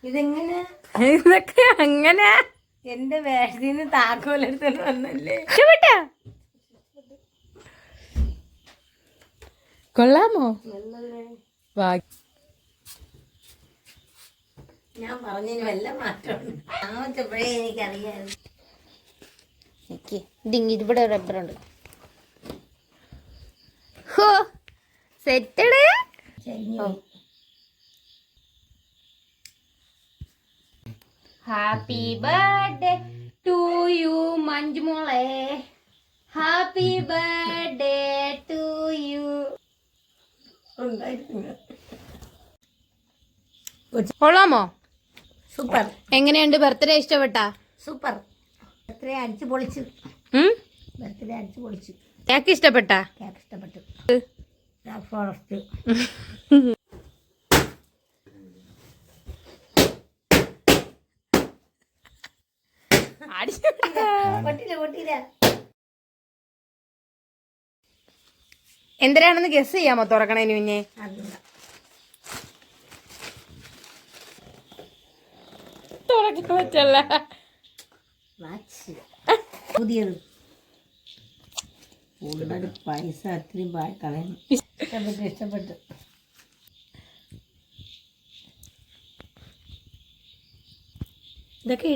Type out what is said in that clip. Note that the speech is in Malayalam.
ഇതെങ്ങനെ ഇതൊക്കെ അങ്ങനെ എന്റെ വേഷത്തിന് താക്കോലെടുത്തോണ്ട് വന്നല്ലേ. കൊള്ളാമോ? ഞാൻ പറഞ്ഞതിന് വല്ല മാറ്റമുണ്ട്. താമസിച്ചപ്പോഴേ എനിക്കറിയാം. ഇവിടെ റബ്ബറുണ്ട്. ഹോ സെറ്റഡ്. ഹാപ്പി ബർത്ത്ഡേ ടു യു മഞ്ജുമോളെ. Happy birthday to you. കൊള്ളാമോ? സൂപ്പർ. എങ്ങനെയുണ്ട് ബർത്ത്ഡേ? ഇഷ്ടപ്പെട്ടാ? സൂപ്പർ. ബർത്ത്ഡേ അടിച്ചു പൊളിച്ചു. ബർത്ത്ഡേ അടിച്ചു പൊളിച്ചു. കേക്ക് ഇഷ്ടപ്പെട്ടാ? കേക്ക് ഇഷ്ടപ്പെട്ടു. ഫോറസ്റ്റ് പൊട്ടിയില്ല. എന്തിനാണെന്ന് ഗസ് ചെയ്യാമോ തുറക്കണേന് മുന്നേ? തുറക്കാൻ പറ്റല്ല. പുതിയത് പൈസ അത്രയും കളയണം. ഇഷ്ടപ്പെട്ടു. ഇതൊക്കെ